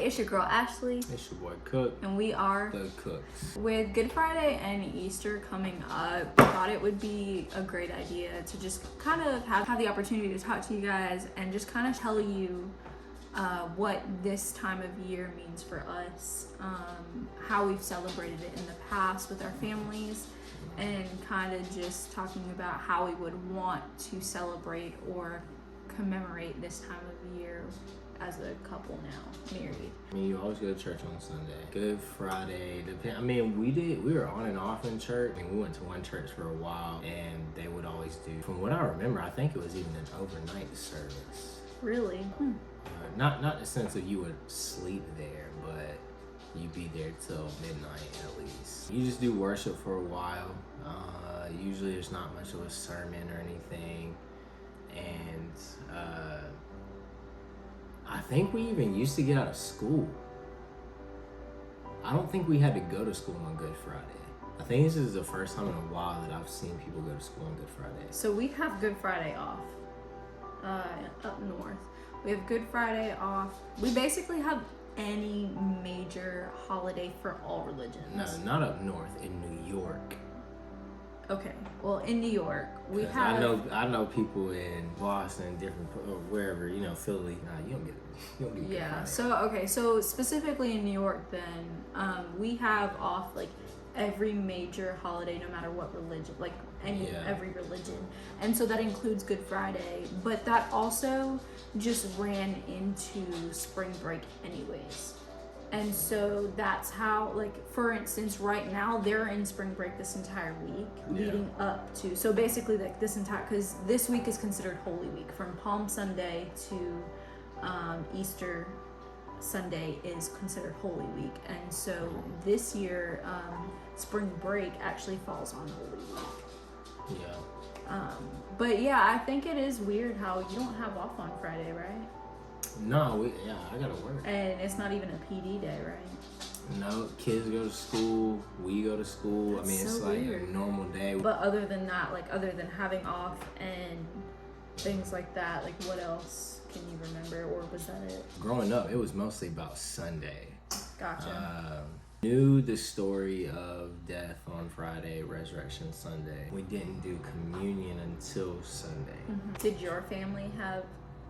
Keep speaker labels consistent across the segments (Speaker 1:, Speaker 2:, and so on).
Speaker 1: Hey, it's your girl Ashley.
Speaker 2: It's your boy Cook.
Speaker 1: And we are
Speaker 2: the Cooks.
Speaker 1: With Good Friday and Easter coming up, I thought it would be a great idea to just kind of have the opportunity to talk to you guys and just kind of tell you what this time of year means for us, how we've celebrated it in the past with our families, and kind of just talking about how we would want to celebrate or commemorate this time of year as a couple now, married.
Speaker 2: I mean, you always go to church on Sunday. Good Friday, we were on and off in church. I mean, we went to one church for a while, and they would always do, from what I remember, I think it was even an overnight service.
Speaker 1: Really?
Speaker 2: Not in the sense that you would sleep there, but you'd be there till midnight at least. You just do worship for a while. Usually there's not much of a sermon or anything. And I think we even used to get out of school. I don't think we had to go to school on Good Friday. I think this is the first time in a while that I've seen people go to school on Good Friday.
Speaker 1: So we have Good Friday off up north. We have Good Friday off. We basically have any major holiday for all religions.
Speaker 2: No, not up north, in New York.
Speaker 1: Okay, well, in New York, we have...
Speaker 2: I know people in Boston, different, or wherever, Philly. Nah, you don't get
Speaker 1: Yeah, so specifically in New York then, we have off, like, every major holiday, no matter what religion, like, every religion. And so that includes Good Friday, but that also just ran into spring break anyways. And so that's how, like, for instance, right now they're in spring break this entire week leading up to, so basically like this entire, because this week is considered Holy Week. From Palm Sunday to Easter Sunday is considered Holy Week. And so this year, spring break actually falls on Holy Week.
Speaker 2: Yeah.
Speaker 1: But yeah, I think it is weird how you don't have off on Friday, right?
Speaker 2: No, I gotta work.
Speaker 1: And it's not even a PD day, right?
Speaker 2: No, kids go to school, we go to school.
Speaker 1: That's
Speaker 2: it's
Speaker 1: so
Speaker 2: like
Speaker 1: weird.
Speaker 2: a normal day.
Speaker 1: But other than that, like other than having off and things like that, like what else can you remember, or was that it?
Speaker 2: Growing up, it was mostly about Sunday.
Speaker 1: Gotcha.
Speaker 2: Knew the story of death on Friday, resurrection Sunday. We didn't do communion until Sunday.
Speaker 1: Mm-hmm. Did your family have,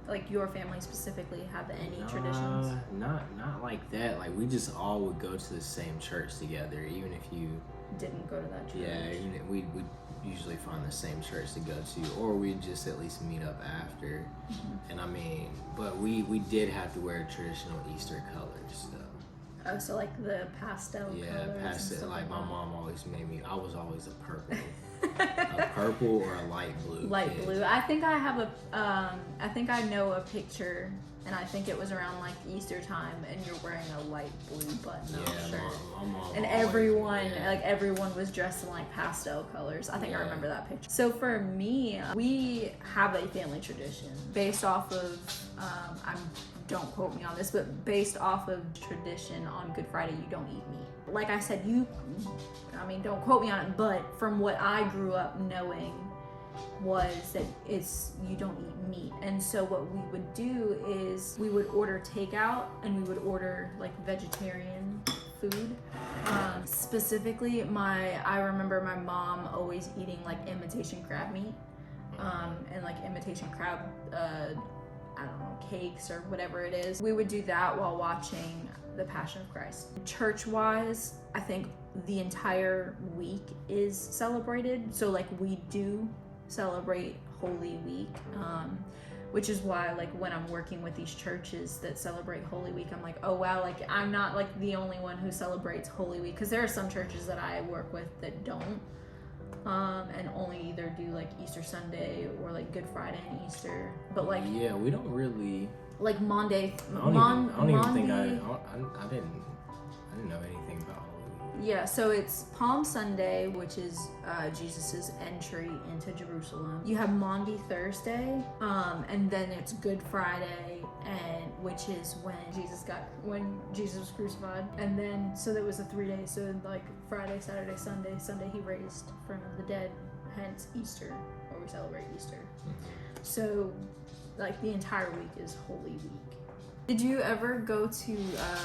Speaker 1: like your family specifically, have any traditions?
Speaker 2: Not like that. Like we just all would go to the same church together, even if you
Speaker 1: didn't go to that church.
Speaker 2: Yeah, we would usually find the same church to go to, or we'd just at least meet up after. Mm-hmm. And but we did have to wear traditional Easter colors though.
Speaker 1: Oh, so like the pastel colors.
Speaker 2: Yeah, pastel. Like my
Speaker 1: that.
Speaker 2: Mom always made me. I was always a purple, a purple or a light blue.
Speaker 1: Light
Speaker 2: kid.
Speaker 1: blue. I think I have I think I know a picture, and I think it was around like Easter time, and you're wearing a light blue button-up shirt.
Speaker 2: My mom
Speaker 1: and everyone was dressed in like pastel colors. I think I remember that picture. So for me, we have a family tradition based off of don't quote me on this, but based off of tradition, on Good Friday you don't eat meat. Like I said, don't quote me on it, but from what I grew up knowing was that you don't eat meat. And so what we would do is we would order takeout, and we would order like vegetarian food. Specifically, I remember my mom always eating like imitation crab meat, and like imitation crab I don't know, cakes or whatever it is. We would do that while watching The Passion of Christ. Church-wise, I think the entire week is celebrated. So like we do celebrate Holy Week, which is why like when I'm working with these churches that celebrate Holy Week, I'm like, oh wow, like I'm not like the only one who celebrates Holy Week, because there are some churches that I work with that don't. And only either do like Easter Sunday or like Good Friday and Easter, but like
Speaker 2: we don't really
Speaker 1: like Monday.
Speaker 2: I didn't know anything about Holy Week.
Speaker 1: Yeah, so it's Palm Sunday, which is Jesus's entry into Jerusalem. You have Maundy Thursday, and then it's Good Friday, and which is when Jesus was crucified. And then so there was a 3 days. So like Friday, Saturday, Sunday. Sunday he raised from the dead, hence Easter, or we celebrate Easter. Mm-hmm. So like the entire week is Holy Week. Did you ever go to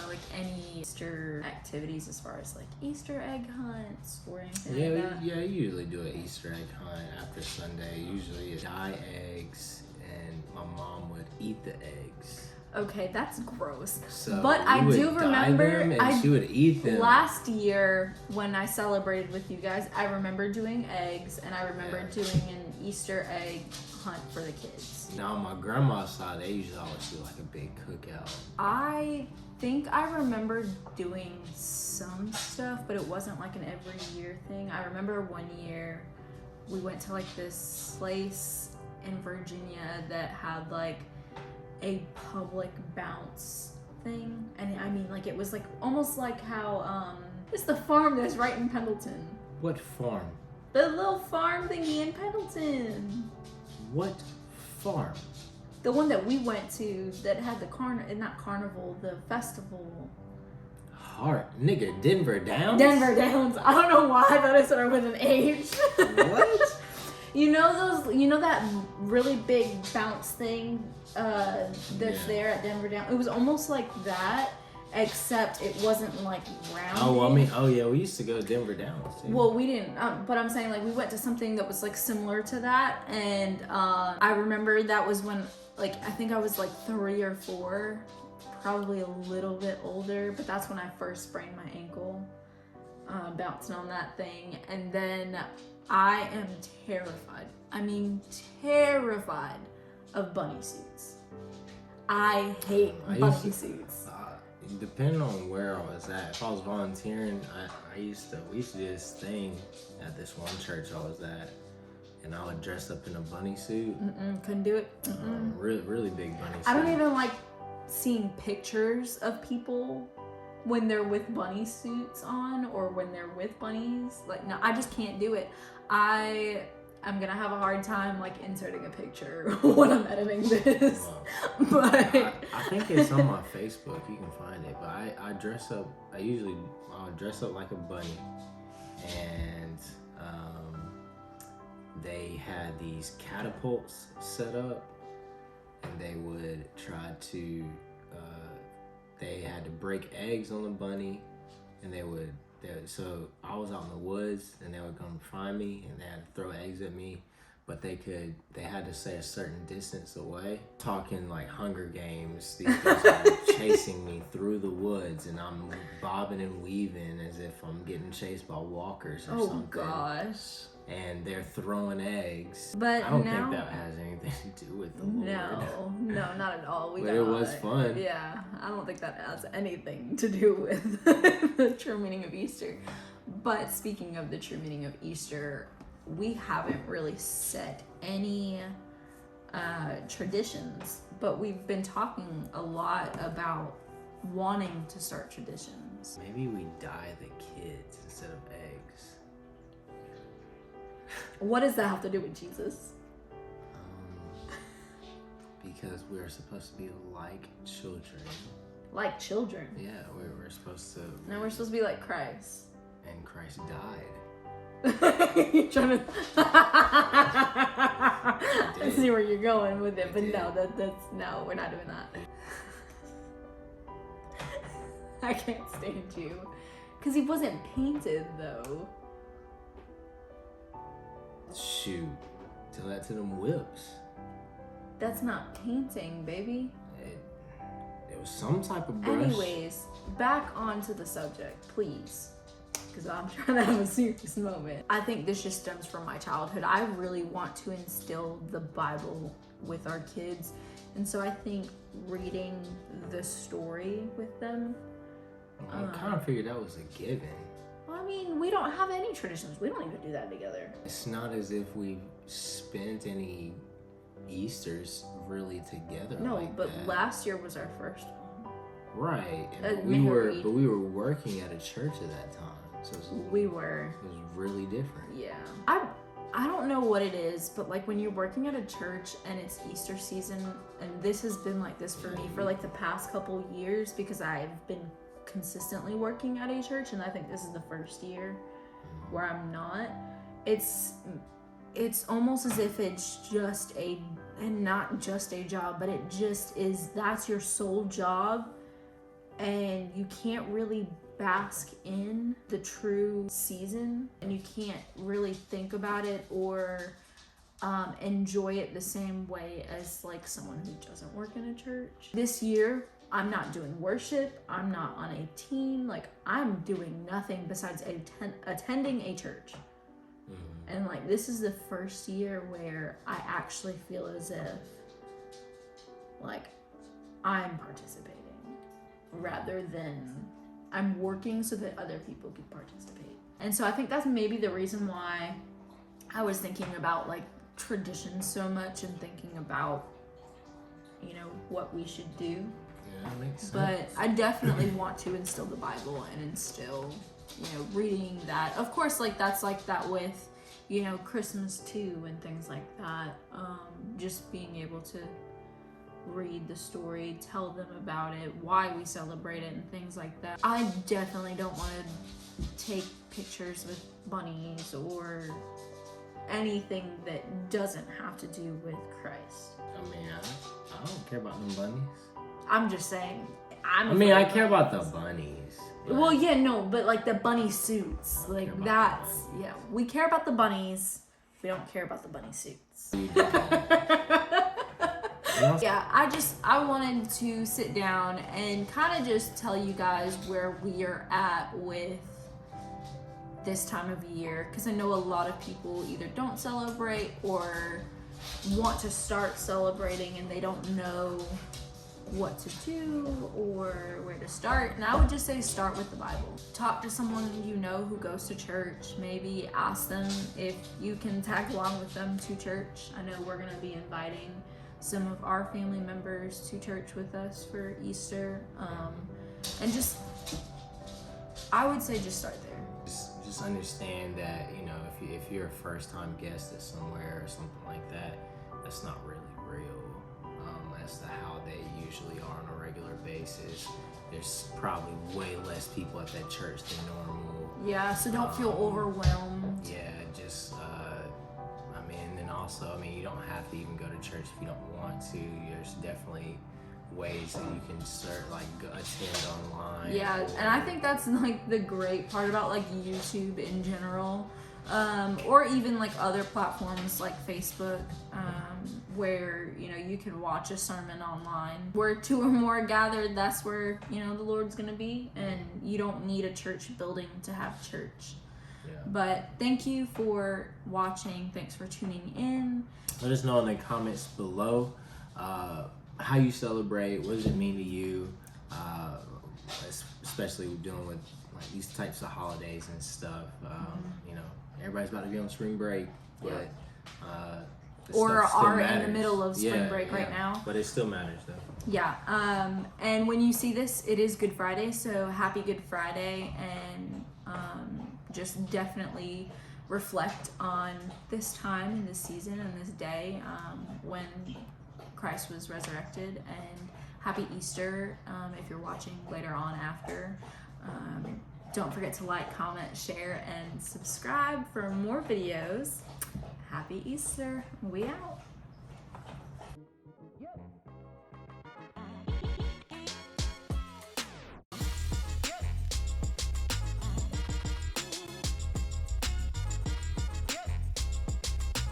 Speaker 1: like any Easter activities as far as like Easter egg hunts or anything like that?
Speaker 2: Yeah, I usually do an Easter egg hunt after Sunday. Usually it's dye eggs, and my mom would eat the eggs.
Speaker 1: Okay, that's gross.
Speaker 2: So
Speaker 1: but I do remember
Speaker 2: she would eat them.
Speaker 1: Last year when I celebrated with you guys, I remember doing eggs, and I remember doing an Easter egg hunt for the kids.
Speaker 2: Now on my grandma's side, they usually always do like a big cookout.
Speaker 1: I think I remember doing some stuff, but it wasn't like an every year thing. I remember one year we went to like this place in Virginia that had like a public bounce thing, and I mean like it was like almost like how it's the farm that's right in Pendleton.
Speaker 2: What farm?
Speaker 1: The little farm thingy in Pendleton.
Speaker 2: What farm?
Speaker 1: The one that we went to that had the the festival.
Speaker 2: Nigga, Denver Downs?
Speaker 1: Denver Downs. I don't know why I thought it started with an H.
Speaker 2: What?
Speaker 1: You know that really big bounce thing that's there at Denver Downs? It was almost like that, except it wasn't like round.
Speaker 2: We used to go to Denver Downs too.
Speaker 1: Well, we didn't, but I'm saying like we went to something that was like similar to that, and I remember that was when like I think I was like 3 or 4, probably a little bit older, but that's when I first sprained my ankle bouncing on that thing, and then I am terrified. I mean, terrified of bunny suits. I hate bunny suits.
Speaker 2: Depending on where I was at, if I was volunteering, we used to do this thing at this one church I was at, and I would dress up in a bunny suit.
Speaker 1: Couldn't do it.
Speaker 2: Really, really big bunny suit.
Speaker 1: I don't even like seeing pictures of people when they're with bunny suits on or when they're with bunnies. Like, no, I just can't do it. I'm gonna have a hard time like inserting a picture when I'm editing this. But
Speaker 2: I think it's on my Facebook. You can find it. But I dress up. I'll dress up like a bunny, and they had these catapults set up, and they would try to. They had to break eggs on the bunny, and so I was out in the woods, and they would come find me, and they had to throw eggs at me, but they had to stay a certain distance away. Talking like Hunger Games, these guys are chasing me through the woods, and I'm bobbing and weaving as if I'm getting chased by walkers or something.
Speaker 1: Oh gosh.
Speaker 2: And they're throwing eggs.
Speaker 1: But
Speaker 2: I don't think that has anything to do with the Lord.
Speaker 1: No, not at all.
Speaker 2: But it was fun.
Speaker 1: Yeah, I don't think that has anything to do with the true meaning of Easter. But speaking of the true meaning of Easter, we haven't really set any traditions, but we've been talking a lot about wanting to start traditions.
Speaker 2: Maybe we dye the kids instead of eggs.
Speaker 1: What does that have to do with Jesus?
Speaker 2: Because we're supposed to be like children.
Speaker 1: Like children?
Speaker 2: Yeah, we're supposed to.
Speaker 1: No, we're supposed to be like Christ.
Speaker 2: And Christ died.
Speaker 1: You're trying to. I see where you're going with it, but no, no, we're not doing that. I can't stand you, because he wasn't painted though.
Speaker 2: Shoot, tell that to them whips.
Speaker 1: That's not painting, baby.
Speaker 2: It was some type of brush.
Speaker 1: Anyways, back onto the subject, please. Because I'm trying to have a serious moment. I think this just stems from my childhood. I really want to instill the Bible with our kids. And so I think reading the story with them.
Speaker 2: I kind of figured that was a given.
Speaker 1: I mean, we don't have any traditions. We don't even do that together.
Speaker 2: It's not as if we spent any Easters really together.
Speaker 1: No,
Speaker 2: like
Speaker 1: but
Speaker 2: that.
Speaker 1: Last year was our first one.
Speaker 2: Right. But we were working at a church at that time. So
Speaker 1: we were.
Speaker 2: It was really different.
Speaker 1: Yeah. I don't know what it is, but like when you're working at a church and it's Easter season, and this has been like this for me for like the past couple years because I've been consistently working at a church, and I think this is the first year where I'm not. It's it's almost as if it's just and not just a job, but it just is, that's your sole job, and you can't really bask in the true season, and you can't really think about it or enjoy it the same way as like someone who doesn't work in a church. This year, I'm not doing worship, I'm not on a team, like I'm doing nothing besides attending a church. And like this is the first year where I actually feel as if like I'm participating rather than I'm working so that other people can participate. And so I think that's maybe the reason why I was thinking about like traditions so much and thinking about, you know, what we should do.
Speaker 2: Yeah, that makes sense.
Speaker 1: But I definitely want to instill the Bible and instill, you know, reading that. Of course, like that's like that with, you know, Christmas too and things like that. Just being able to read the story, tell them about it, why we celebrate it, and things like that. I definitely don't want to take pictures with bunnies or anything that doesn't have to do with Christ.
Speaker 2: I mean, I don't care about them bunnies.
Speaker 1: I'm just saying.
Speaker 2: I care about the bunnies.
Speaker 1: Well, yeah, no, but like the bunny suits, like that's, yeah, we care about the bunnies. We don't care about the bunny suits. Yeah, I wanted to sit down and kind of just tell you guys where we are at with this time of year, because I know a lot of people either don't celebrate or want to start celebrating and they don't know what to do or where to start. And I would just say start with the Bible. Talk to someone you know who goes to church. Maybe ask them if you can tag along with them to church. I know we're going to be inviting some of our family members to church with us for Easter. And just, I would say just start there.
Speaker 2: Just understand that, you know, if you're a first time guest at somewhere or something like that, that's not really real. As to how they usually are on a regular basis. There's probably way less people at that church than normal.
Speaker 1: Yeah, so don't feel overwhelmed.
Speaker 2: Yeah, just, I mean, and then also, I mean, you don't have to even go to church if you don't want to. There's definitely ways that you can attend online.
Speaker 1: Yeah, and I think that's like the great part about like YouTube in general, or even like other platforms like Facebook, where, you know, you can watch a sermon online. Where two or more are gathered, that's where, you know, the Lord's gonna be, and you don't need a church building to have church. Yeah. But thank you for watching. Thanks for tuning in.
Speaker 2: Let us know in the comments below how you celebrate. What does it mean to you? Especially dealing with like these types of holidays and stuff. You know, everybody's about to be on spring break, but
Speaker 1: or are
Speaker 2: matters.
Speaker 1: In the middle of spring break right now.
Speaker 2: But it still matters though.
Speaker 1: Yeah. And when you see this, it is Good Friday, so happy Good Friday, and just definitely reflect on this time and this season and this day when Christ was resurrected, and happy Easter if you're watching later on after. Don't forget to like, comment, share, and subscribe for more videos. Happy Easter. We out.